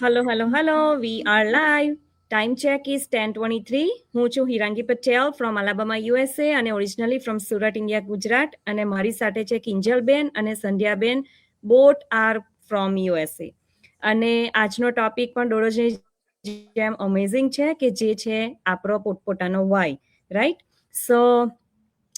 Hello. We are live. Time check is 10:23. હું છું હિરાંગી Patel from Alabama USA અને originally from Surat India Gujarat અને મારી સાથે છે કિંજલબેન અને સંધ્યાબેન બોટ આર ફ્રોમ USA અને આજનો ટોપિક પણ દોરોજની જેમ અમેઝિંગ છે કે જે છે આપણો પોતપોતાનો વાય રાઈટ સો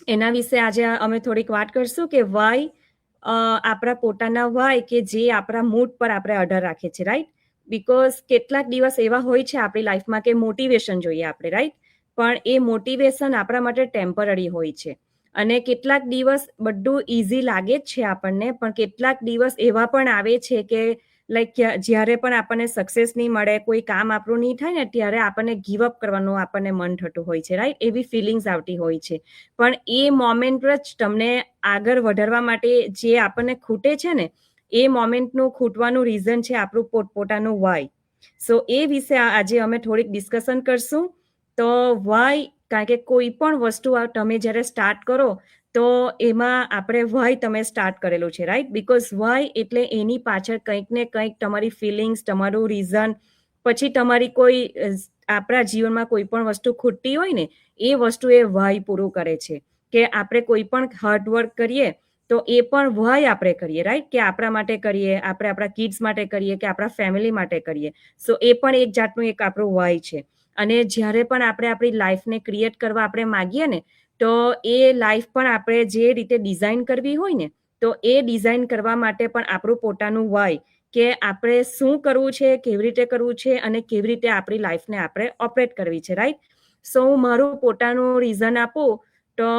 એના વિશે આજે અમે થોડીક વાત કરશું કે વાય આપણા પોતાના વાય કે જે આપણા મૂડ પર આપણે અઢાર રાખે છે રાઈટ બિકોઝ કેટલાક દિવસ એવા હોય છે આપણી લાઈફમાં કે મોટિવેશન જોઈએ આપણે રાઈટ પણ એ મોટિવેશન આપણા માટે ટેમ્પરરી હોય છે અને કેટલાક દિવસ બધું ઇઝી લાગે જ છે આપણને પણ કેટલાક દિવસ એવા પણ આવે છે કે લાઈક જ્યારે પણ આપણને સક્સેસ નહીં મળે કોઈ કામ આપણું નહીં થાય ને ત્યારે આપણને ગીવઅપ કરવાનું આપણને મન થતું હોય છે રાઈટ એવી ફિલિંગ્સ આવતી હોય છે પણ એ મોમેન્ટ જ તમને આગળ વધારવા માટે જે આપણને ખૂટે છે ને એ મોમેન્ટનું ખૂટવાનું રીઝન છે આપણું પોતપોતાનું વાય સો એ વિશે આજે અમે થોડીક ડિસ્કશન કરશું તો વાય કારણ કે કોઈ પણ વસ્તુ તમે જ્યારે સ્ટાર્ટ કરો તો એમાં આપણે વાય તમે સ્ટાર્ટ કરેલું છે રાઈટ બિકોઝ વાય એટલે એની પાછળ કંઈક ને કંઈક તમારી ફિલિંગ્સ તમારું રીઝન પછી તમારી કોઈ આપણા જીવનમાં કોઈ પણ વસ્તુ ખૂટતી હોય ને એ વસ્તુ એ વાય પૂરું કરે છે કે આપણે કોઈ પણ હાર્ડવર્ક કરીએ તો એ પણ વાય આપણે કરીએ રાઈટ કે આપણા માટે કરીએ આપણે આપણા કિડ્સ માટે કરીએ કે આપણા ફેમિલી માટે કરીએ સો એ પણ એક જાતનું એક આપણું વાય છે અને જ્યારે પણ આપણે આપણી લાઈફને ક્રિએટ કરવા આપણે માગીએ ને તો એ લાઈફ પણ આપણે જે રીતે ડિઝાઇન કરવી હોય ને તો એ ડિઝાઇન કરવા માટે પણ આપણું પોતાનું વાય કે આપણે શું કરવું છે કેવી રીતે કરવું છે અને કેવી રીતે આપણી લાઈફને આપણે ઓપરેટ કરવી છે રાઈટ સો હું મારું પોતાનું રીઝન આપું તો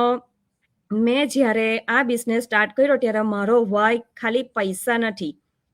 મેં જ્યારે આ બિઝનેસ સ્ટાર્ટ કર્યો ત્યારે મારો વાય ખાલી પૈસા નથી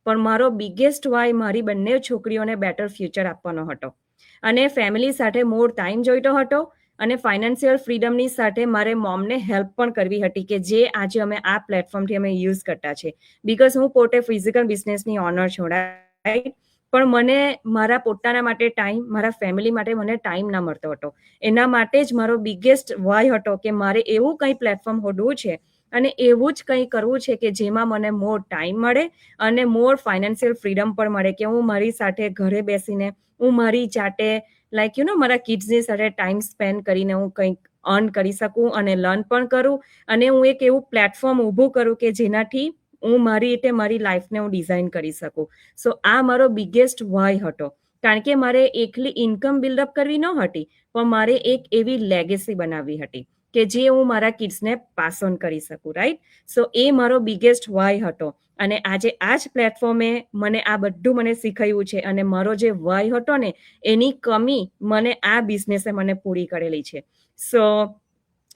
પણ મારો બિગેસ્ટ વાય મારી બંને છોકરીઓને બેટર ફ્યુચર આપવાનો હતો અને ફેમિલી સાથે મોર ટાઈમ જોઈતો હતો અને ફાઇનાન્શિયલ ફ્રીડમની સાથે મારે મોમને હેલ્પ પણ કરવી હતી કે જે આજે અમે આ પ્લેટફોર્મથી અમે યુઝ કરતા છે બિકોઝ હું પોતે ફિઝિકલ બિઝનેસની ઓનર છું રાઈટ પણ મને મારા પોતાના માટે ટાઈમ મારા ફેમિલી માટે મને ટાઈમ ના મળતો હતો એના માટે જ મારો બિગેસ્ટ વાય હતો કે મારે એવું કંઈ પ્લેટફોર્મ હોડવું છે અને એવું જ કંઈ કરવું છે કે જેમાં મને મોર ટાઈમ મળે અને મોર ફાઇનાન્શિયલ ફ્રીડમ પણ મળે કે હું મારી સાથે ઘરે બેસીને હું મારી જાતે લાઈક મારા કિડ્સની સાથે ટાઈમ સ્પેન્ડ કરીને હું કંઈક અર્ન કરી શકું અને લર્ન પણ કરું અને હું એક એવું પ્લેટફોર્મ ઊભું કરું કે જેનાથી હું મારી રીતે મારી લાઈફને હું ડિઝાઇન કરી શકું સો આ મારો બિગેસ્ટ વાય હતો કારણ કે મારે એકલી ઇન્કમ બિલ્ડઅપ કરવી ન હતી પણ મારે એક એવી લેગેસી બનાવવી હતી કે જે હું મારા કિડ્સને પાસ ઓન કરી શકું રાઈટ સો એ મારો બિગેસ્ટ વાય હતો અને આજે આ જ પ્લેટફોર્મે મને આ બધું મને શીખવ્યું છે અને મારો જે વાય હતો ને એની કમી મને આ બિઝનેસે મને પૂરી કરેલી છે સો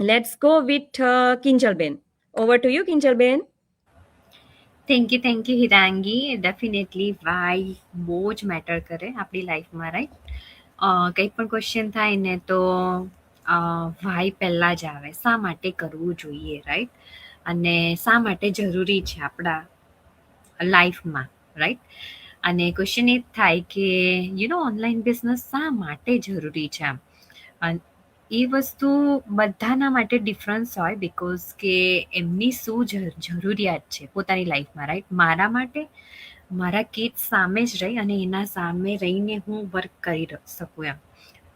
લેટ્સ ગો વિથ કિંજલબેન ઓવર ટુ યુ કિંજલબેન thank you Hirangi definitely why બહુ જ મેટર કરે આપણી લાઈફમાં રાઈટ કંઈ પણ ક્વેશ્ચન થાય ને તો વાય પહેલાં જ આવે શા માટે કરવું જોઈએ રાઈટ અને શા માટે જરૂરી છે આપણા લાઈફમાં રાઈટ અને ક્વેશ્ચન એ જ થાય કે ઓનલાઈન બિઝનેસ શા માટે જરૂરી છે એ વસ્તુ બધાના માટે ડિફરન્સ હોય બિકોઝ કે એમની શું જરૂરિયાત છે પોતાની લાઈફમાં રાઈટ મારા માટે મારા કિડ્સ સામે જ રહી અને એના સામે રહીને હું વર્ક કરી શકું એમ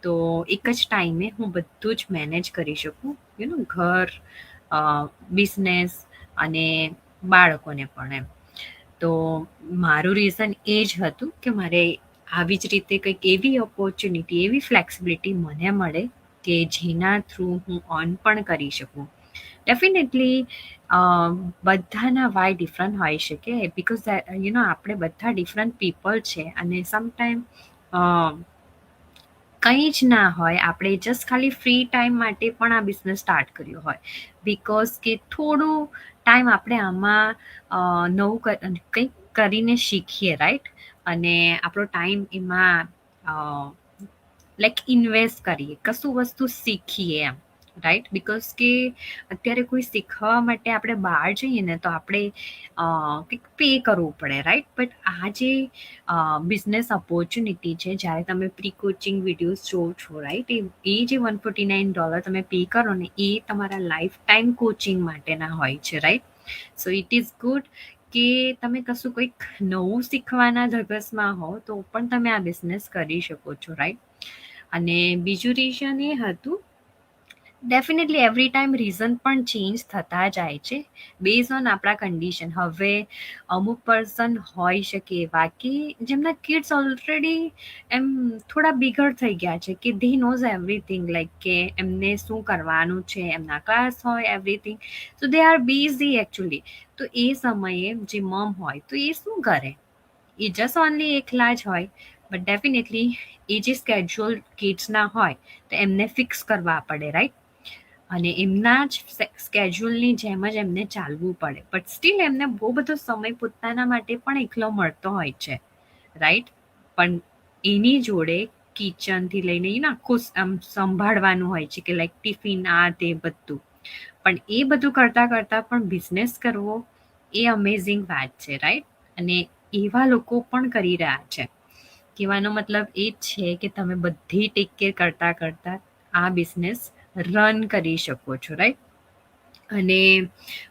તો એક જ ટાઈમે હું બધું જ મેનેજ કરી શકું ઘર બિઝનેસ અને બાળકોને પણ એમ તો મારું રીઝન એ જ હતું કે મારે આવી જ રીતે કંઈક એવી ઓપોર્ચ્યુનિટી એવી ફ્લેક્સિબિલિટી મને મળે કે જેના થ્રુ હું અર્ન પણ કરી શકું ડેફિનેટલી બધાના વાય ડિફરન્ટ હોઈ શકે બિકોઝ આપણે બધા ડિફરન્ટ પીપલ છે અને સમટાઈમ કંઈ જ ના હોય આપણે જસ્ટ ખાલી ફ્રી ટાઈમ માટે પણ આ બિઝનેસ સ્ટાર્ટ કર્યો હોય બિકોઝ કે થોડું ટાઈમ આપણે આમાં નવું કંઈક કરીને શીખીએ રાઈટ અને આપણો ટાઈમ એમાં લાઈક ઇન્વેસ્ટ કરીએ કશું વસ્તુ શીખીએ એમ રાઈટ બિકોઝ કે અત્યારે કોઈ શીખવા માટે આપણે બહાર જઈએ ને તો આપણે કંઈક પે કરવું પડે રાઈટ બટ આ જે બિઝનેસ ઓપોર્ચ્યુનિટી છે જ્યારે તમે પ્રી કોચિંગ વિડીયોઝ જોવો છો રાઈટ એ જે $149 તમે પે કરો ને એ તમારા લાઈફ ટાઈમ કોચિંગ માટેના હોય છે right so it is good કે તમે કશું કંઈક નવું શીખવાના ધગસમાં હો તો પણ તમે આ બિઝનેસ કરી શકો છો, રાઈટ? અને બીજું રીઝન એ હતું, ડેફિનેટલી એવરી ટાઈમ રીઝન પણ ચેન્જ થતા જાય છે બેઝ ઓન આપણા કન્ડિશન. હવે અમુક પર્સન હોઈ શકે એવા કે જેમના કિડ્સ ઓલરેડી એમ થોડા બિગડ થઈ ગયા છે, કે ધે નોઝ એવરીથિંગ, લાઈક કે એમને શું કરવાનું છે, એમના ક્લાસ હોય everything, so they are busy actually. તો એ સમયે જે મમ હોય તો એ શું કરે, એ જસ્ટ ઓનલી એકલા જ હોય, બટ ડેફિનેટલી એ જે સ્કેડ્યુલ કિડ્સના હોય તો એમને ફિક્સ કરવા પડે, રાઈટ? અને એમના જ સ્કેડ્યુલની જેમ જ એમને ચાલવું પડે, બટ સ્ટીલ એમને બહુ બધો સમય પોતાના માટે પણ એકલો મળતો હોય છે, રાઈટ? પણ એની જોડે કિચનથી લઈને આખું આમ સંભાળવાનું હોય છે, કે લાઈક ટિફિન આ તે બધું. પણ એ બધું કરતાં કરતાં પણ બિઝનેસ કરવો એ અમેઝિંગ વાત છે, રાઈટ? અને એવા લોકો પણ કરી રહ્યા છે. કહેવાનો મતલબ એ જ છે કે તમે બધી ટેક કેર કરતાં કરતાં આ બિઝનેસ રન કરી શકો છો, રાઈટ? અને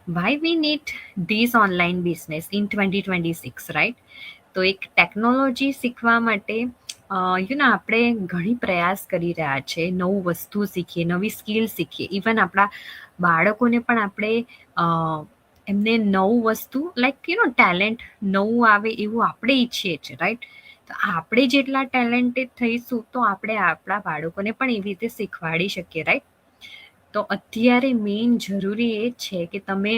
why we need this online business in 2026, right? તો એક ટેકનોલોજી શીખવા માટે આપણે ઘણી પ્રયાસ કરી રહ્યા છે, નવું વસ્તુ શીખીએ, નવી સ્કિલ શીખીએ. ઇવન આપણા બાળકોને પણ આપણે અ, એમને નવું વસ્તુ લાઈક ટેલેન્ટ નવું આવે એવું આપણે ઈચ્છીએ છીએ, રાઈટ? તો આપણે જેટલા ટેલેન્ટેડ થઈશું તો આપણે આપણા બાળકોને પણ એવી રીતે શીખવાડી શકીએ, રાઈટ? તો અત્યારે મેઇન જરૂરી એ છે કે તમે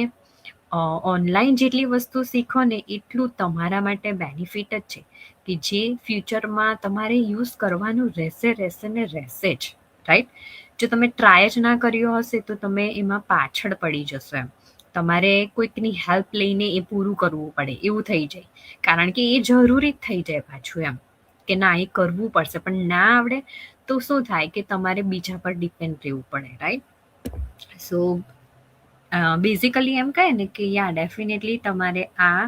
ઓનલાઈન જેટલી વસ્તુ શીખો ને એટલું તમારા માટે બેનિફિટ જ છે, કે જે ફ્યુચરમાં તમારે યુઝ કરવાનું રહેશે ને રહેશે જ, રાઈટ? જો તમે ટ્રાય જ ના કર્યો હશે તો તમે એમાં પાછળ પડી જશો. એમ તમારે કોઈકની હેલ્પ લઈને એ પૂરું કરવું પડે એવું થઈ જાય, કારણ કે એ જરૂરી જ થઈ જાય પાછું, એમ કે ના એ કરવું પડશે. પણ ના આવડે તો શું થાય કે તમારે બીજા પર ડિપેન્ડ રહેવું પડે, રાઈટ? સો બેઝિકલી એમ કહે ને કે યા ડેફિનેટલી તમારે આ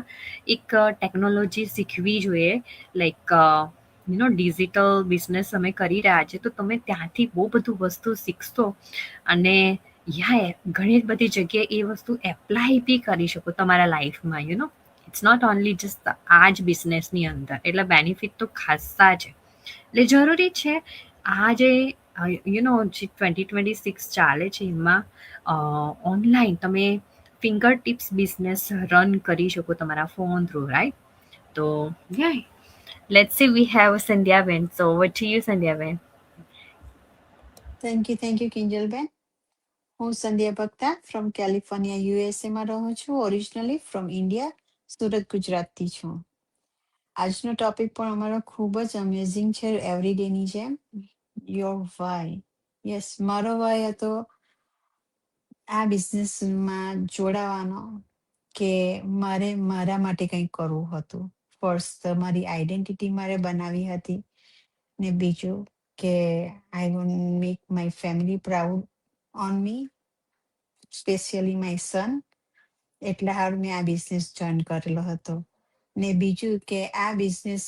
એક ટેકનોલોજી શીખવી જોઈએ. લાઈક ડિજિટલ બિઝનેસ અમે કરી રહ્યા છીએ, તો તમે ત્યાંથી બહુ બધું વસ્તુ શીખશો. અને ઘણી બધી જગ્યાએ એ વસ્તુ એપ્લાય બી કરી શકો તમારા લાઈફમાં. ઇટ્સ નોટ ઓનલી જસ્ટ આ જ બિઝનેસની અંદર, એટલે બેનિફિટ તો ખાસા છે. એટલે જરૂરી છે આ જે જે 2026 ચાલે છે એમાં ઓનલાઈન તમે ફિંગર ટિપ્સ બિઝનેસ રન કરી શકો તમારા ફોન થ્રુ, રાઈટ? તો લેટ્સ સી વી હેવ સંધ્યાબેન. સો ઓવર ટુ યુ, સંધ્યાબેન. થેન્ક યુ કિંજલબેન. હું Sandhya Bagata from California USA માં રહું છું. ઓરિજિનલી ફ્રોમ ઇન્ડિયા, સુરત ગુજરાતથી છું. આજનો ટોપિક પણ અમારો ખૂબ જ અમેઝિંગ છે, એવરીડે ની જેમ. Your why. યસ, મારો વાય હતો આ બિઝનેસમાં જોડાવાનો, કે મારે મારા માટે કંઈક કરવું હતું. ફર્સ્ટ મારી આઈડેન્ટિટી મારે બનાવી હતી, ને બીજું કે I want make my family proud on me, specially my son. એટલા હારું મેં આ બિઝનેસ જોઈન કરેલો હતો. ને બીજું કે આ બિઝનેસ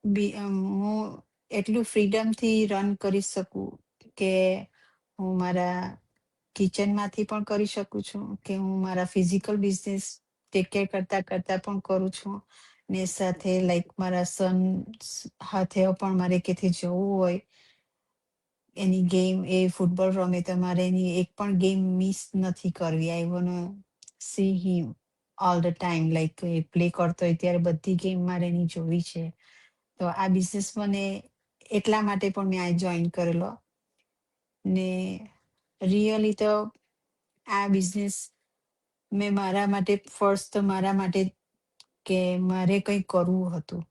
હું એટલું ફ્રીડમથી રન કરી શકું, કે હું મારા કિચનમાંથી પણ કરી શકું છું, કે હું મારા ફિઝિકલ બિઝનેસ ટેક કેર કરતા કરતા પણ કરું છું. ને સાથે લાઈક મારા સન સાથે પણ મારે કેથી જવું હોય, એની ગેમ, એ ફૂટબોલ રમે તો મારે એની એક પણ ગેમ મિસ નથી કરવી. I want C him all the time, like A play કરતો હોય ત્યારે બધી ગેમ મારે એની જોવી છે. તો આ બિઝનેસ મને એટલા માટે પણ મેં આ જોઈન કરેલો. ને રિયલી તો આ બિઝનેસ મેં મારા માટે, ફર્સ્ટ તો મારા માટે, કે મારે કંઈ કરવું હતું.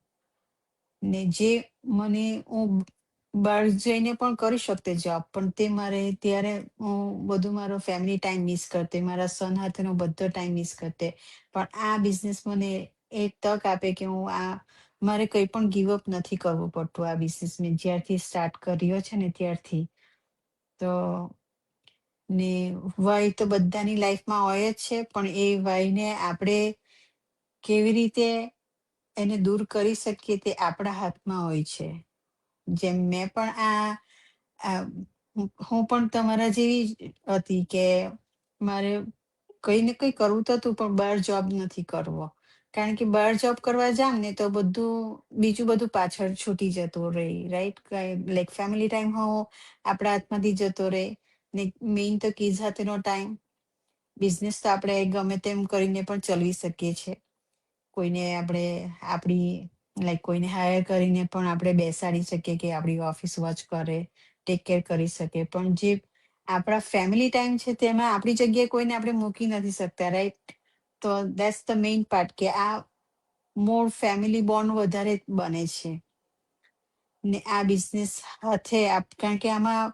ને જે મને, હું બહાર જઈને પણ કરી શકતે જોબ, પણ તે મારે ત્યારે હું બધું મારો ફેમિલી ટાઈમ મિસ કરતે, મારા સન સાથેનો બધો ટાઈમ મિસ કરતે. પણ આ બિઝનેસ મને એ તક આપે કે હું મારે કંઈ પણ ગીવઅપ નથી કરવું પડતું. આ બિઝનેસ મેં જ્યારથી સ્ટાર્ટ કર્યો છે ને ત્યારથી. તો ને વય તો બધાની લાઈફમાં હોય જ છે, પણ એ વયને આપણે કેવી રીતે એને દૂર કરી શકીએ તે આપણા હાથમાં હોય છે. જેમ મેં પણ હું પણ તમારા જેવી જ હતી, કે મારે કંઈ ને કંઈ કરવું તો હતું, પણ બહાર જોબ નથી કરવો. કારણ કે બહાર જોબ કરવા જામ ને તો બીજું બધું પાછળ છૂટી જતું રહે, રાઈટ? લાઈક ફેમિલી ટાઈમ આપણા હાથમાંથી જતો રહે, ને મેઇન તો કિડ્સ સાથેનો ટાઈમ. બિઝનેસ તો આપણે ગમે તેમ કરીને પણ ચલાવી શકીએ છીએ. કોઈને આપણે કોઈને હાયર કરીને પણ આપણે બેસાડી શકીએ કે આપણી ઓફિસ વોચ કરે, ટેક કેર કરી શકે. પણ જે આપણા ફેમિલી ટાઈમ છે તેમાં આપણી જગ્યાએ કોઈને આપણે મૂકી નથી શકતા, રાઈટ? તો દેટ્સ ધ મેઇન પાર્ટ, કે આ મોર ફેમિલી બોન્ડ વધારે બને છે. ને આ બિઝનેસ સાથે કારણ કે આમાં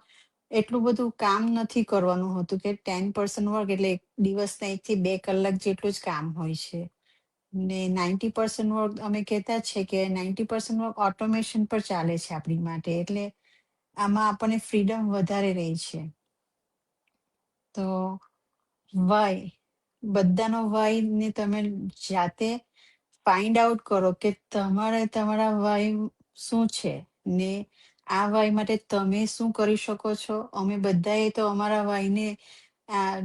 એટલું બધું કામ નથી કરવાનું હોતું, કે 10% વર્ક એટલે દિવસના 1 થી 2 કલાક જેટલું જ કામ હોય છે. ને 90% વર્ક અમે કહેતા છે કે 90% વર્ક ઓટોમેશન પર ચાલે છે આપણી માટે, એટલે આમાં આપણને ફ્રીડમ વધારે રહી છે. તો વાય બધાનો વાય ને તમે જાતે ફાઇન્ડ આઉટ કરો કે તમારા વાય શું છે, ને આ વાય માટે તમે શું કરી શકો છો. અમે બધાએ તો અમારા વાયને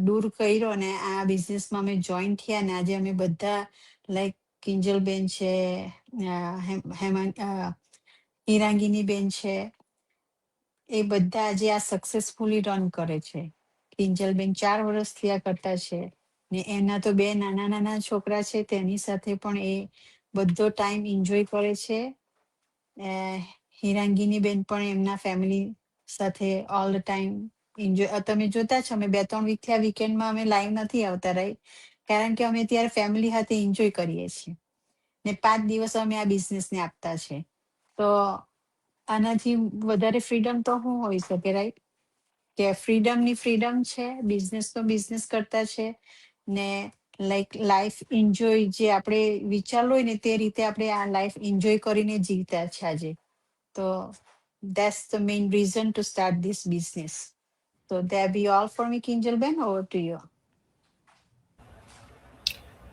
દૂર કર્યો ને આ બિઝનેસમાં અમે જોઈન થયા, ને આજે અમે બધા લાઈક કિંજલબેન છે, હિરાંગીની બેન છે, એ બધા આજે આ સક્સેસફુલી રન કરે છે. કિંજલબેન 4 વર્ષથી આ કરતા છે, ને એના તો 2 નાના નાના છોકરા છે, તેની સાથે પણ એ બધો ટાઈમ એન્જોય કરે છે. હિરાંગીની બેન પણ એમના ફેમિલી સાથે ઓલ ધ ટાઈમ એન્જોય. તમે જોતા છો અમે 2-3 વીકથી આ વીકેન્ડમાં અમે લાઈવ નથી આવતા, રાઈટ? કારણ કે અમે ત્યારે ફેમિલી સાથે એન્જોય કરીએ છીએ, ને 5 દિવસ અમે આ બિઝનેસને આપતા છે. તો આનાથી વધારે ફ્રીડમ તો શું હોઈ શકે, રાઈટ? કે ફ્રીડમની ફ્રીડમ છે, બિઝનેસ તો બિઝનેસ કરતા છે, ને લાઈફ એન્જોય જે આપણે વિચારવું હોય ને તે રીતે આપણે આ લાઈફ એન્જોય કરીને જીવતા છે આજે. તો that's the main reason to start this business. So that be all for me, Kinjalben. Over to you.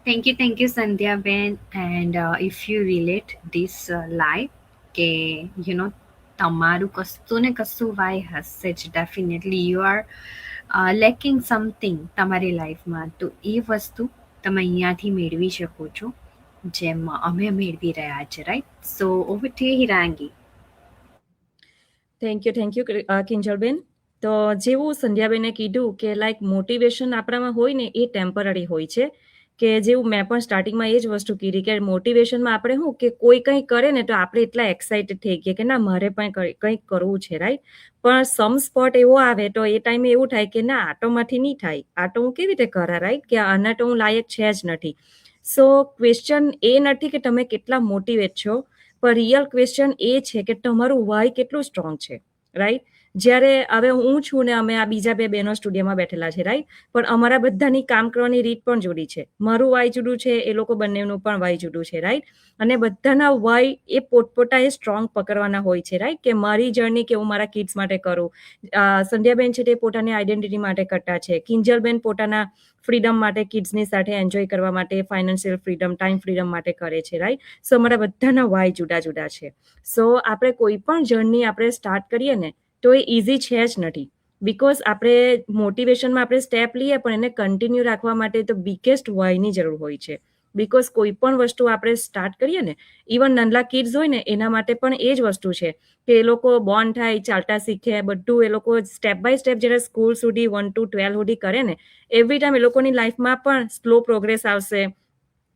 Thank you, Sandhya Ben. And if you relate this life, કે તમારું કશું ને કશું વાય હશે જ, definitely you are lacking something તમારી લાઈફમાં, તો એ વસ્તુ તમે અહીંયાથી મેળવી શકો છો, જેમ અમે મેળવી રહ્યા છે, right? So over to Hirangi. Thank you કિંજલબેન. તો જેવું સંધ્યાબેને કીધું કે લાઈક મોટિવેશન આપણામાં હોય ને એ ટેમ્પરરી હોય છે, કે જેવું મેં પણ સ્ટાર્ટિંગમાં એ જ વસ્તુ કીધી કે મોટિવેશનમાં આપણે શું કે કોઈ કંઈ કરે ને તો આપણે એટલા એક્સાઇટેડ થઈ ગયા કે ના મારે પણ કંઈક કરવું છે, રાઈટ? પણ સમ સ્પોટ એવો આવે તો એ ટાઈમે એવું થાય કે ના આટોમાંથી નહીં થાય, આટો હું કેવી રીતે કરા, રાઈટ? કે આના તો હું લાયક છે જ નથી. સો ક્વેશ્ચન એ નથી કે તમે કેટલા મોટિવેટ છો, પણ રિયલ ક્વેશ્ચન એ છે કે તમારું વાય કેટલું સ્ટ્રોંગ છે, રાઈટ? જ્યારે હવે હું છું ને અમે આ બીજા 2 બહેનો સ્ટુડિયોમાં બેઠેલા છે, રાઈટ? પણ અમારા બધાની કામ કરવાની રીત પણ જુદી છે. મારું વાય જુદું છે, એ લોકો બંનેનું પણ વાય જુદું છે, રાઈટ? અને બધાના વાય એ પોતપોતા એ સ્ટ્રોંગ પકડવાના હોય છે, રાઈટ? કે મારી જર્ની કે હું મારા કિડ્સ માટે કરું, સંધ્યાબેન છે તે પોતાની આઈડેન્ટિટી માટે કરતા છે, કિંજલબેન પોતાના ફ્રીડમ માટે, કિડ્સની સાથે એન્જોય કરવા માટે, ફાઇનાન્શિયલ ફ્રીડમ, ટાઈમ ફ્રીડમ માટે કરે છે, રાઈટ? સો અમારા બધાના વાય જુદા જુદા છે. સો આપણે કોઈ પણ જર્ની આપણે સ્ટાર્ટ કરીએ ને તો એ ઇઝી છે જ નથી, બિકોઝ આપણે મોટિવેશનમાં આપણે સ્ટેપ લઈએ પણ એને કન્ટિન્યુ રાખવા માટે તો બિગેસ્ટ વાયની જરૂર હોય છે. બિકોઝ કોઈ પણ વસ્તુ આપણે સ્ટાર્ટ કરીએ ને, ઇવન નાનલા કિડ્સ હોય ને એના માટે પણ એ જ વસ્તુ છે કે એ લોકો બોર્ન થાય, ચાલતા શીખે, બધું એ લોકો સ્ટેપ બાય સ્ટેપ જ્યારે સ્કૂલ સુધી 1 to 12 સુધી કરે ને, એવરી ટાઈમ એ લોકોની લાઈફમાં પણ સ્લો પ્રોગ્રેસ આવશે.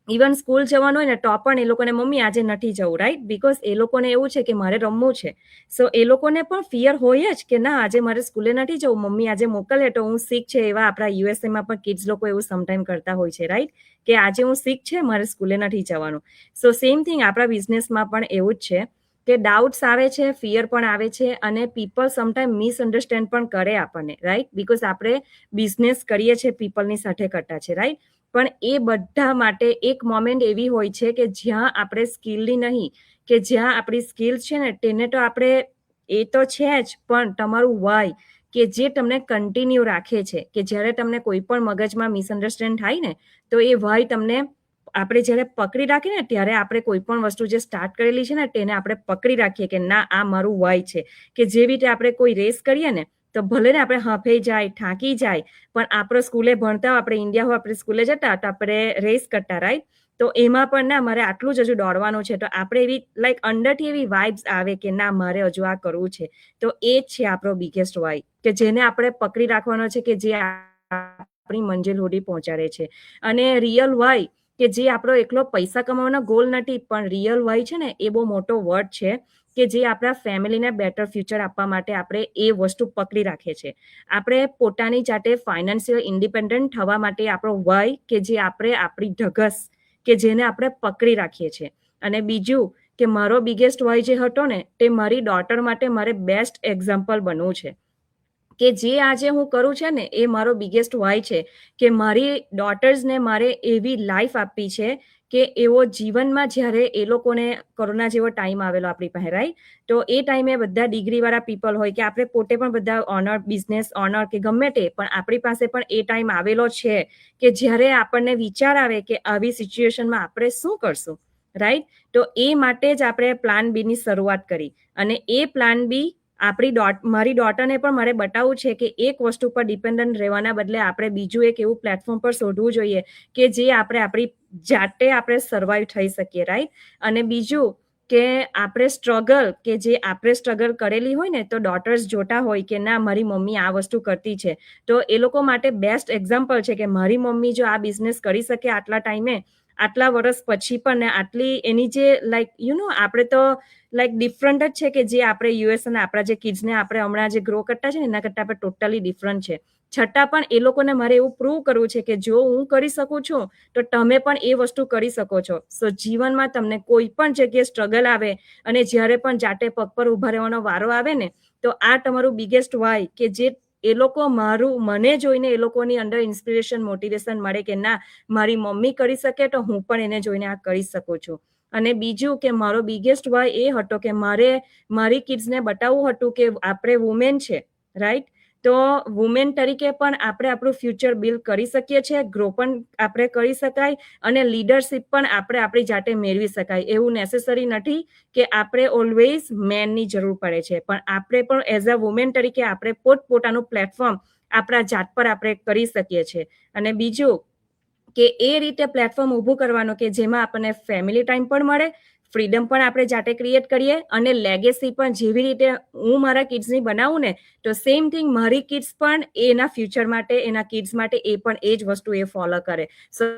ઇવન સ્કૂલ જવાનું હોય ને તો પણ એ લોકોને મમ્મી આજે નથી જવું, રાઈટ? બિકોઝ એ લોકોને એવું છે કે મારે રમવું છે. સો એ લોકોને પણ ફિયર હોય જ કે ના આજે મારે સ્કૂલે નથી જવું, મમ્મી આજે મોકલે તો હું શીખ છે. એવા આપણા યુએસએમાં પણ કિડ્સ લોકો એવું સમટાઈમ કરતા હોય છે, રાઈટ? કે આજે હું શીખ છે, મારે સ્કૂલે નથી જવાનું. સો સેમ થિંગ આપણા બિઝનેસમાં પણ એવું જ છે કે ડાઉટ્સ આવે છે, ફિયર પણ આવે છે, અને પીપલ સમટાઈમ મિસઅન્ડરસ્ટેન્ડ પણ કરે આપણને, રાઈટ? બિકોઝ આપણે બિઝનેસ કરીએ છીએ પીપલની સાથે કરતા છે, રાઈટ? પણ એ બધા માટે એક મોમેન્ટ એવી હોય છે કે જ્યાં આપણે સ્કિલની નહીં, કે જ્યાં આપણી સ્કિલ છે ને તેને તો આપણે એ તો છે જ, પણ તમારું વાય કે જે તમને કન્ટિન્યુ રાખે છે, કે જ્યારે તમને કોઈ પણ મગજમાં મિસઅન્ડરસ્ટેન્ડ થાય ને તો એ વાય તમને આપણે જ્યારે પકડી રાખીએ ને ત્યારે આપણે કોઈ પણ વસ્તુ જે સ્ટાર્ટ કરેલી છે ને તેને આપણે પકડી રાખીએ કે ના આ મારું વાય છે. કે જેવી રીતે આપણે કોઈ રેસ કરીએ ને તો ભલે ને આપણે હાંફાઈ જાય, થાકી જાય, પણ આપણે સ્કૂલે ભણતા હોય, આપણે ઇન્ડિયા હોય, આપણે સ્કૂલે જતા તો આપણે રેસ કરતા, રાઈટ? તો એમાં પણ ના મારે આટલું જ હજુ દોડવાનું છે, તો આપણે એવી લાઈક અંદરથી એવી વાઇબ્સ આવે કે ના મારે હજુ આ કરવું છે. તો એ જ છે આપણો બિગેસ્ટ વાય, કે જેને આપણે પકડી રાખવાનો છે, કે જે આપણી મંજિલ સુધી પહોંચાડે છે. અને રિયલ વાય કે જે આપણો એકલો પૈસા કમાવાનો ગોલ નથી, પણ રિયલ વાય છે ને એ બહુ મોટો વર્ડ છે, કે જે આપણા ફેમિલીને બેટર ફ્યુચર આપવા માટે આપણે એ વસ્તુ પકડી રાખીએ છીએ. આપણે પોતાની જાતે ફાઇનાન્શિયલ ઇન્ડિપેન્ડન્ટ થવા માટે આપણો વાય કે જે આપણે આપણી ઢગસ કે જેને આપણે પકડી રાખીએ છીએ. અને બીજું કે મારો બિગેસ્ટ વાય જે હતો ને તે મારી ડોટર માટે મારે બેસ્ટ એક્ઝામ્પલ બનવું છે, કે જે આજે હું કરું છે ને એ મારો બિગેસ્ટ વાય છે, કે મારી ડોટર્સને મારે એવી લાઈફ આપવી છે કે એવો જીવનમાં જ્યારે એ લોકોને કોરોના જેવો ટાઈમ આવેલો આપણી પાસે, રાઈટ? તો એ ટાઈમે બધા ડિગ્રીવાળા પીપલ હોય, કે આપણે પોતે પણ બધા ઓનર, બિઝનેસ ઓનર કે ગમે તે, પણ આપણી પાસે પણ એ ટાઈમ આવેલો છે કે જ્યારે આપણને વિચાર આવે કે આવી સિચ્યુએશનમાં આપણે શું કરશું, રાઈટ? તો એ માટે જ આપણે પ્લાન બી ની શરૂઆત કરી. અને એ પ્લાન બી મારી ડોટરને પણ મારે બતાવવું છે કે એક વસ્તુ પર ડિપેન્ડન્ટ રહેવાના બદલે આપણે બીજું એક એવું પ્લેટફોર્મ પર શોધવું જોઈએ કે જે આપણે આપણી જાતે આપણે સર્વાઈવ થઈ શકીએ, રાઈટ? અને બીજું કે આપણે સ્ટ્રગલ કે જે આપણે સ્ટ્રગલ કરેલી હોય ને, તો ડોટર્સ જોતા હોય કે ના મારી મમ્મી આ વસ્તુ કરતી છે, તો એ લોકો માટે બેસ્ટ એક્ઝામ્પલ છે કે મારી મમ્મી જો આ બિઝનેસ કરી શકે આટલા ટાઈમે, આટલા વર્ષ પછી પણ, ને આટલી એની જે લાઈક આપણે તો લાઈક ડિફરન્ટ જ છે, કે જે આપણે યુએસ અને આપણા જે કિડ્સને આપણે હમણાં જે ગ્રો કરતા છે ને એના કરતાં આપણે ટોટલી ડિફરન્ટ છે. છતાં પણ એ લોકોને મારે એવું પ્રૂવ કરવું છે કે જો હું કરી શકું છું તો તમે પણ એ વસ્તુ કરી શકો છો. સો જીવનમાં તમને કોઈ પણ જગ્યાએ સ્ટ્રગલ આવે અને જ્યારે પણ જાતે પગ પર ઉભા રહેવાનો વારો આવે ને, તો આ તમારું બિગેસ્ટ વાય, કે જે એ લોકો મને જોઈને એ લોકોની અંદર ઇન્સ્પિરેશન, મોટિવેશન મળે કે ના મારી મમ્મી કરી શકે તો હું પણ એને જોઈને આ કરી શકું છું. અને બીજું કે મારો બિગેસ્ટ વાય એ હતો કે મારે મારી કિડ્સને બતાવવું હતું કે આપણે વુમેન છે, રાઈટ? તો વુમેન તરીકે પણ આપણે આપણું ફ્યુચર બિલ્ડ કરી શકીએ છીએ, ગ્રો પણ આપણે કરી શકાય, અને લીડરશિપ પણ આપણે આપણી જાતે મેળવી શકાય. એવું નેસેસરી નથી કે આપણે ઓલવેઝ મેનની જરૂર પડે છે, પણ આપણે પણ એઝ અ વુમેન તરીકે આપણે પોતપોતાનું પ્લેટફોર્મ આપણા જાત પર આપણે કરી શકીએ છીએ. અને બીજું કે એ રીતે પ્લેટફોર્મ ઊભું કરવાનું કે જેમાં આપણને ફેમિલી ટાઈમ પણ મળે, ફ્રીડમ પણ આપણે જાતે ક્રિએટ કરીએ, અને લેગેસી પણ જેવી રીતે હું મારા કિડ્સની બનાવું ને, તો સેમ થિંગ મારી કિડ્સ પણ એના ફ્યુચર માટે, એના કિડ્સ માટે એ પણ એ જ વસ્તુ એ ફોલો કરે. So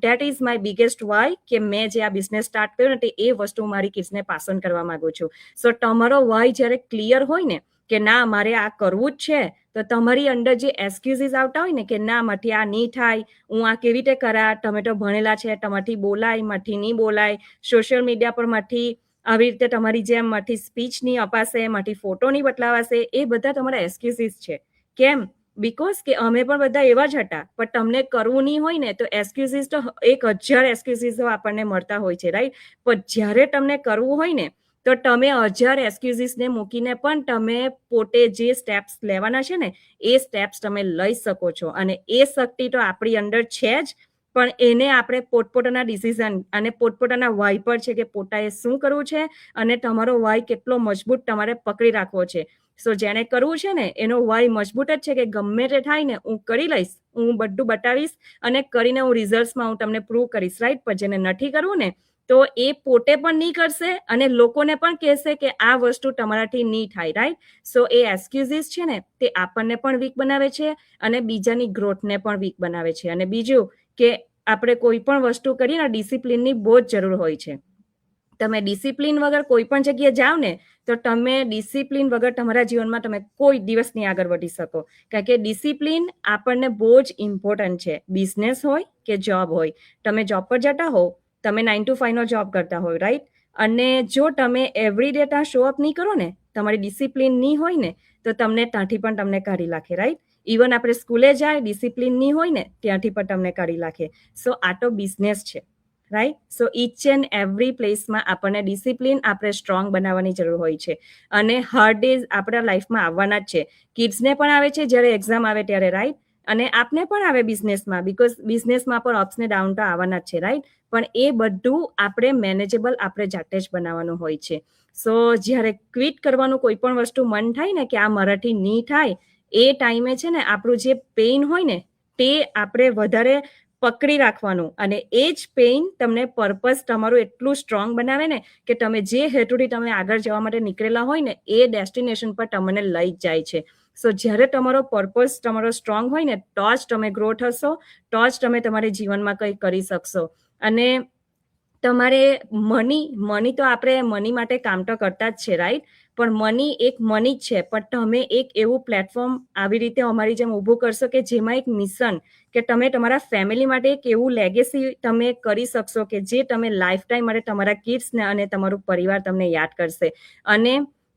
that is my biggest why, કે મેં જે આ બિઝનેસ સ્ટાર્ટ કર્યો ને એ વસ્તુ મારી કિડ્સને પાસ ઓન કરવા માંગુ છું. સો તમારો વાય જ્યારે ક્લિયર હોય ને કે ના મારે આ કરવું જ છે, તો તમારી અંદર જે એક્સક્યુઝીસ આવતા હોય ને કે ના માથી આ નહીં થાય, હું આ કેવી રીતે કરા, તમે તો ભણેલા છે, તમારથી બોલાય, માથી નહીં બોલાય, સોશિયલ મીડિયા પર માથી આવી રીતે તમારી જેમ માથી સ્પીચ નહીં અપાશે, માથી ફોટો નહીં બતલાવાશે, એ બધા તમારા એક્સક્યુઝીસ છે. કેમ? બીકોઝ કે અમે પણ બધા એવા જ હતા, પણ તમને કરવું નહીં હોય ને તો એક્સક્યુઝીસ તો 1000 એક્સક્યુઝીસ આપણને મળતા હોય છે, રાઈટ? પણ જ્યારે તમને કરવું હોય ને તો તમે 1000 એક્સક્યુઝીસને મૂકીને પણ તમે પોતે જે સ્ટેપ્સ લેવાના છે ને એ સ્ટેપ્સ તમે લઈ શકો છો. અને એ શક્તિ તો આપણી અંદર છે જ, પણ એને આપણે પોતપોતાના ડિસિઝન અને પોતપોતાના વાય પર છે કે પોતાએ શું કરવું છે, અને તમારો વાય કેટલો મજબૂત તમારે પકડી રાખવો છે. સો જેને કરવું છે ને એનો વાય મજબૂત જ છે કે ગમે તે થાય ને હું કરી લઈશ, હું બધું બતાવીશ, અને કરીને હું રિઝલ્ટમાં હું તમને પ્રૂવ કરીશ, રાઈટ? પણ જેને નથી કરવું ને તો એ પોતે પણ નહીં કરશે અને લોકોને પણ કહેશે કે આ વસ્તુ તમારાથી નહીં થાય, રાઈટ? સો એ એક્સક્યુઝીસ છે ને તે આપણને પણ વીક બનાવે છે અને બીજાની ગ્રોથને પણ વીક બનાવે છે. અને બીજું કે આપણે કોઈ પણ વસ્તુ કરીએ ને ડિસિપ્લિનની બહુ જ જરૂર હોય છે. તમે ડિસિપ્લિન વગર કોઈ પણ જગ્યાએ જાઓ ને તો તમે ડિસિપ્લિન વગર તમારા જીવનમાં તમે કોઈ દિવસ નહીં આગળ વધી શકો, કારણ કે ડિસિપ્લિન આપણને બહુ જ ઇમ્પોર્ટન્ટ છે. બિઝનેસ હોય કે જોબ હોય, તમે જોબ પર જતા હો, તમે 9 to 5 નો જોબ કરતા હોય, રાઈટ? અને જો તમે એવરી ડે ત્યાં શો અપ નહીં કરો ને, તમારી ડિસિપ્લિન નહીં હોય ને, તો તમને ત્યાંથી પણ તમને કાઢી નાખે, રાઈટ? ઇવન આપણે સ્કૂલે જાય, ડિસિપ્લિન નહીં હોય ને ત્યાંથી પણ તમને કાઢી નાખે. સો આ તો બિઝનેસ છે, right? So each and every પ્લેસમાં આપણને ડિસિપ્લિન આપણે સ્ટ્રોંગ બનાવવાની જરૂર હોય છે. અને હાર્ડ ડેઝ આપણા લાઈફમાં આવવાના જ છે. કિડ્સને પણ આવે છે જ્યારે એક્ઝામ આવે ત્યારે, રાઈટ? અને આપને પણ આવે બિઝનેસમાં, બીકોઝ બિઝનેસમાં પણ અપ્સ ને ડાઉન તો આવવાના જ છે, રાઈટ? પણ એ બધું આપણે મેનેજેબલ આપણે જાતે જ બનાવવાનું હોય છે. સો જ્યારે ક્વિટ કરવાનું કોઈ પણ વસ્તુ મન થાય ને કે આ મારાથી નહીં થાય, એ ટાઈમે છે ને આપણું જે પેઇન હોય ને તે આપણે વધારે પકડી રાખવાનું, અને એ જ પેઇન તમને પર્પસ તમારું એટલું સ્ટ્રોંગ બનાવે ને કે તમે જે હેતુથી તમે આગળ જવા માટે નીકળેલા હોય ને એ ડેસ્ટિનેશન પર તમને લઈ જ જાય છે. સો જ્યારે તમારો પર્પસ તમારો સ્ટ્રોંગ હોય ને તો જ તમે ગ્રો થશો, તો જ તમે તમારી જીવનમાં કંઈ કરી શકશો. અને તમારે મની તો આપણે મની માટે કામ તો કરતા જ છે, રાઈટ? પણ મની એક મની જ છે, પણ તમે એક એવું પ્લેટફોર્મ આવી રીતે અમારી જેમ ઊભું કરશો કે જેમાં એક મિશન, કે તમે તમારા ફેમિલી માટે એક એવું લેગેસી તમે કરી શકશો કે જે તમે લાઈફ ટાઈમ માટે તમારા કિડ્સને અને તમારું પરિવાર તમને યાદ કરશે. અને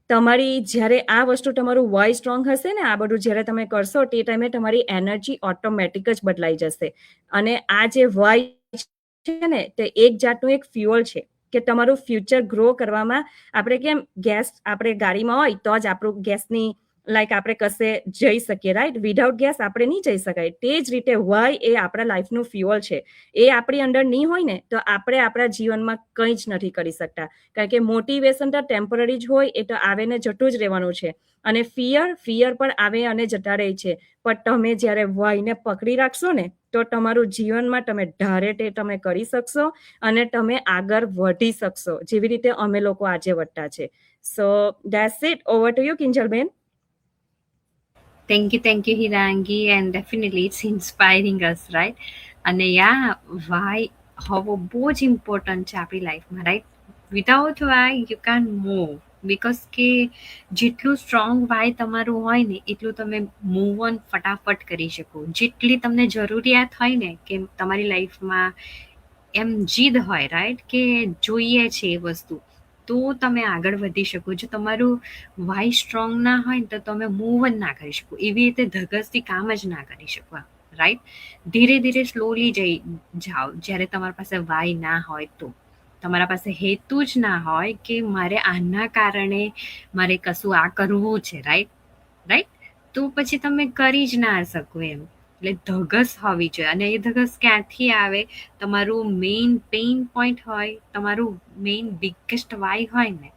તમારી જ્યારે આ વસ્તુ તમારું વાય સ્ટ્રોંગ હશે ને, આ બધું જ્યારે તમે કરશો તે ટાઈમે તમારી એનર્જી ઓટોમેટિક જ બદલાઈ જશે. અને આ જે વાય છે ને તે એક જાતનું એક ફ્યુઅલ છે કે તમારું ફ્યુચર ગ્રો કરવામાં, આપણે કેમ ગેસ આપણે ગાડીમાં હોય તો જ આપણું ગેસની લાઈક આપણે કશે જઈ શકીએ, રાઈટ? વિધાઉટ ગેસ આપણે નહીં જઈ શકાય. તે જ રીતે વાય એ આપણા લાઈફનું ફ્યુઅલ છે. એ આપણી અંદર નહીં હોય ને તો આપણે આપણા જીવનમાં કંઈ જ નથી કરી શકતા. કારણ કે મોટિવેશન તો ટેમ્પરરી જ હોય, એ તો આવે ને જતું જ રહેવાનું છે. અને ફિયર પણ આવે અને જતા રહે છે. પણ તમે જ્યારે વાયને પકડી રાખશો ને તો તમારું જીવનમાં તમે ધારે તે તમે કરી શકશો અને તમે આગળ વધી શકશો, જેવી રીતે અમે લોકો આજે વધતા છે. So that's it. Over to you, કિંજલબેન. Thank you Hirangi, and definitely it's inspiring us, right? અને યા વાય હોવો બહુ જ ઇમ્પોર્ટન્ટ છે આપણી લાઈફમાં, right? Without why you can move, because કે જેટલું સ્ટ્રોંગ વાય તમારું હોય ને એટલું તમે મૂવ ઓન ફટાફટ કરી શકો. જેટલી તમને જરૂરિયાત હોય ને કે તમારી લાઈફમાં એમ જીદ હોય, રાઈટ, કે જોઈએ છે એ વસ્તુ, તો તમે આગળ વધી શકો. જો તમારું વાય સ્ટ્રોંગ ના હોય ને તો તમે મૂવ જ ના કરી શકો, એવી રીતે ધગસથી કામ જ ના કરી શકો, રાઈટ? ધીરે ધીરે સ્લોલી જાઓ. જ્યારે તમારી પાસે વાય ના હોય તો તમારા પાસે હેતુ જ ના હોય કે મારે આના કારણે મારે કશું આ કરવું છે, રાઈટ? તો પછી તમે કરી જ ના શકો એમ. એટલે ધગસ હોવી જોઈએ. અને એ ધગસ ક્યાંથી આવે? તમારું મેઇન પેઇન પોઈન્ટ હોય, તમારું મેઇન બિગેસ્ટ વાય હોય ને,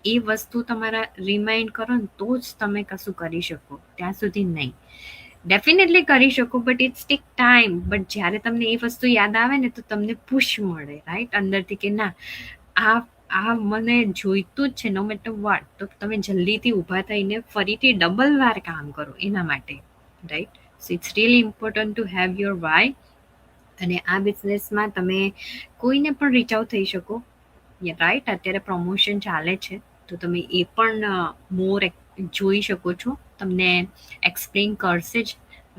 એ વસ્તુ તમારા રિમાઇન્ડ કરો ને તો જ તમે કશું કરી શકો. ત્યાં સુધી નહીં. ડેફિનેટલી કરી શકો, but it's take time. But જ્યારે તમને એ વસ્તુ યાદ આવે ને તો તમને પુશ મળે, રાઈટ, અંદરથી કે ના, આ મને જોઈતું જ છે, નો મેટર વોટ. તો તમે જલ્દીથી ઊભા થઈને ફરીથી ડબલ વાર કામ કરો એના માટે, right? So it's really important to have your why. અને આ બિઝનેસમાં તમે કોઈને પણ રીચ આઉટ થઈ શકો, રાઈટ? અત્યારે પ્રમોશન ચાલે છે તો તમે એ પણ મોર જોઈ શકો છો. તમને એક્સપ્લેન કરશે જ,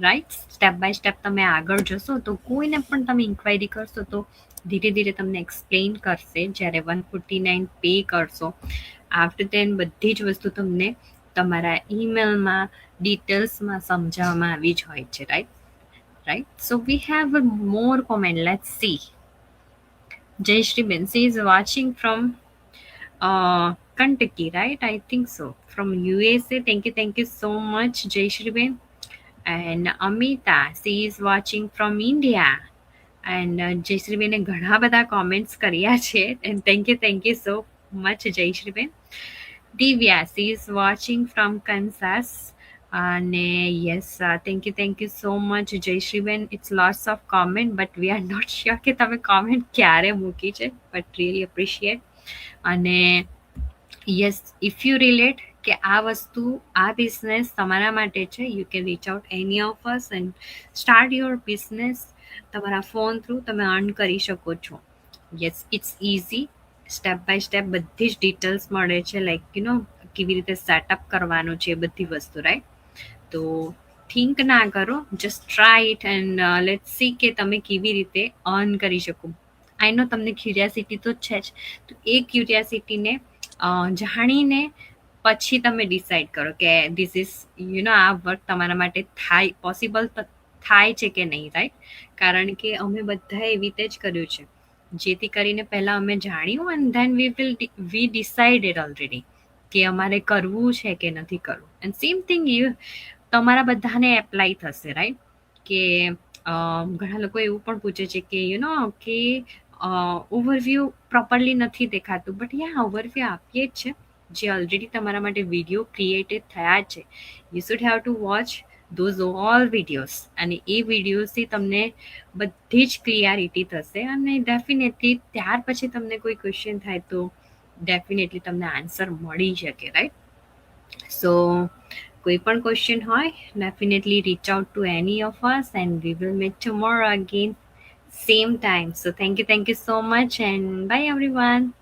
રાઈટ? સ્ટેપ બાય સ્ટેપ તમે આગળ જશો તો કોઈને પણ તમે ઇન્ક્વાયરી કરશો તો ધીરે ધીરે તમને એક્સપ્લેન કરશે. જ્યારે 149 પે કરશો, આફ્ટર ધેન બધી જ વસ્તુ તમને તમારા ઈમેલમાં ડિટેલ્સમાં સમજાવવામાં આવી જ હોય છે, right? So we have a more comment. Let's see. Jayashri Bensi is watching from Kentucky, right? I think so. From USA. Thank you so much, Jayashri Ben. And Amita, she is watching from India. And Jayashri Ben એ ઘણા બધા comments કર્યા છે. And thank you so much, Jayashri Ben. Divya, she is watching from Kansas. અને yes, thank you so much Jayshreeben. It's lots of comment, but we are not sure કે તમે comment ક્યારે મૂકી છે, બટ રિયલી એપ્રિશિએટ. અને yes, if you relate કે આ વસ્તુ, આ બિઝનેસ તમારા માટે છે, you can reach out any of us and start your business. તમારા ફોન થ્રુ તમે અર્ન કરી શકો છો. Yes, it's easy. Step by step બધી જ ડિટેલ્સ મળે છે, લાઈક કેવી રીતે સેટઅપ કરવાનું છે, એ બધી વસ્તુ, રાઈટ? તો થિંક ના કરો, just try it and let's see કે તમે કેવી રીતે અર્ન કરી શકો. આઈ નો તમને ક્યુરિયાસિટી તો છે જ, તો એ ક્યુરિયાસિટીને જાણીને પછી તમે ડિસાઇડ કરો કે ધીસ ઇઝ આ વર્ક તમારા માટે થાય, પોસિબલ થાય છે કે નહીં, રાઈટ? કારણ કે અમે બધા એવી રીતે જ કર્યું છે, જેથી કરીને પહેલાં અમે જાણ્યું and then we decided already કે અમારે કરવું છે કે નથી કરવું. એન્ડ સેમ થિંગ તમારા બધાને એપ્લાય થશે, રાઈટ? કે ઘણા લોકો એવું પણ પૂછે છે કે કે ઓવરવ્યૂ પ્રોપરલી નથી દેખાતું, બટ યા ઓવરવ્યૂ આપીએ જ છે, જે ઓલરેડી તમારા માટે વિડીયો ક્રિએટેડ થયા છે. You should have to watch those all videos, અને એ વિડીયોઝથી તમને બધી જ ક્લિયરિટી થશે, અને ડેફિનેટલી ત્યાર પછી તમને કોઈ ક્વેશ્ચન થાય તો ડેફિનેટલી તમને આન્સર મળી શકે, રાઈટ? સો કોઈ પણ ક્વેશ્ચન હોય, definitely reach out to any of us and we will meet tomorrow again, same time. So thank you so much, and bye everyone.